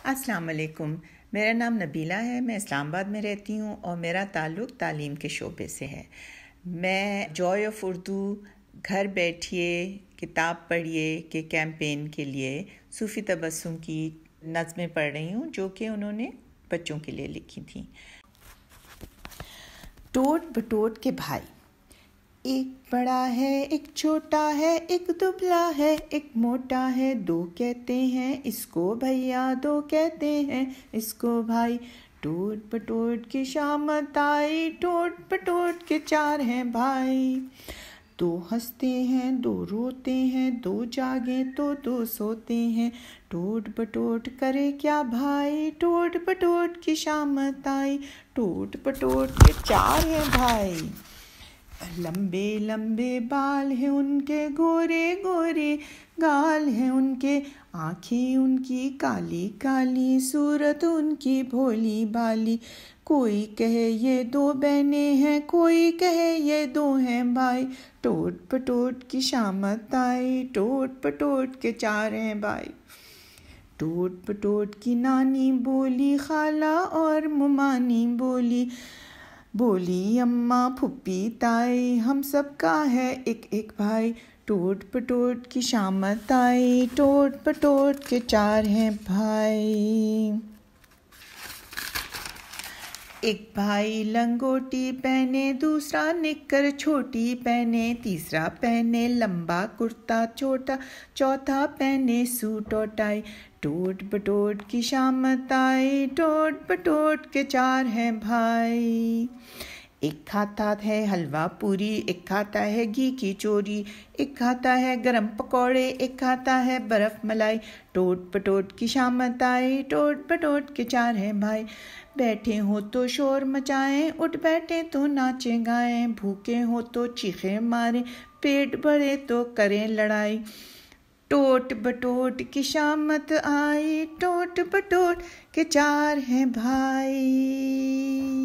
अस्सलाम वालेकुम। मेरा नाम नबीला है। मैं इस्लामाबाद में रहती हूँ और मेरा ताल्लुक़ तालीम के शोबे से है। मैं जॉय ऑफ उर्दू घर बैठिए किताब पढ़िए के कैंपेन के लिए सूफ़ी तबस्सुम की नज़में पढ़ रही हूँ, जो कि उन्होंने बच्चों के लिए लिखी थी। टोट बटोट के भाई, एक बड़ा है एक छोटा है, एक दुबला है एक मोटा है, दो कहते हैं इसको भैया, दो कहते हैं इसको भाई। टोट बटोट की शामत आई, टोट बटोट के चार हैं भाई। दो हंसते हैं दो रोते हैं, दो जागे तो दो सोते हैं, टोट बटोट करे क्या भाई, टोट बटोट की शामत आई। टोट बटोट के चार हैं भाई। लंबे लंबे बाल हैं उनके, गोरे गोरे गाल हैं उनके, आँखें उनकी काली काली, सूरत उनकी भोली भाली। कोई कहे ये दो बहनें हैं, कोई कहे ये दो हैं भाई। टोट पटोट की शामत आई, टोट पटोट के चार हैं भाई। टोट पटोट की नानी बोली, खाला और मुमानी बोली, बोली अम्मा फुप्पी ताई, हम सब का है एक एक भाई। टोट पटोट की शामत आई, टोट पटोट के चार हैं भाई। एक भाई लंगोटी पहने, दूसरा निक्कर छोटी पहने, तीसरा पहने लंबा कुर्ता छोटा, चौथा पहने सूट और टाई। टोट बटोट की शामत आई, टोट बटोट के चार हैं भाई। एक खाता है हलवा पूरी, एक खाता है घी की चोरी, एक खाता है गरम पकौड़े, एक खाता है बर्फ मलाई। टोट पटोट की शामत आई, टोट पटोट के चार हैं भाई। बैठे हो तो शोर मचाएं, उठ बैठे तो नाचे गाएं, भूखे हो तो चीखे मारें, पेट भरे तो करें लड़ाई। टोट बटोट की शामत आई, टोट बटोट के चार हैं भाई।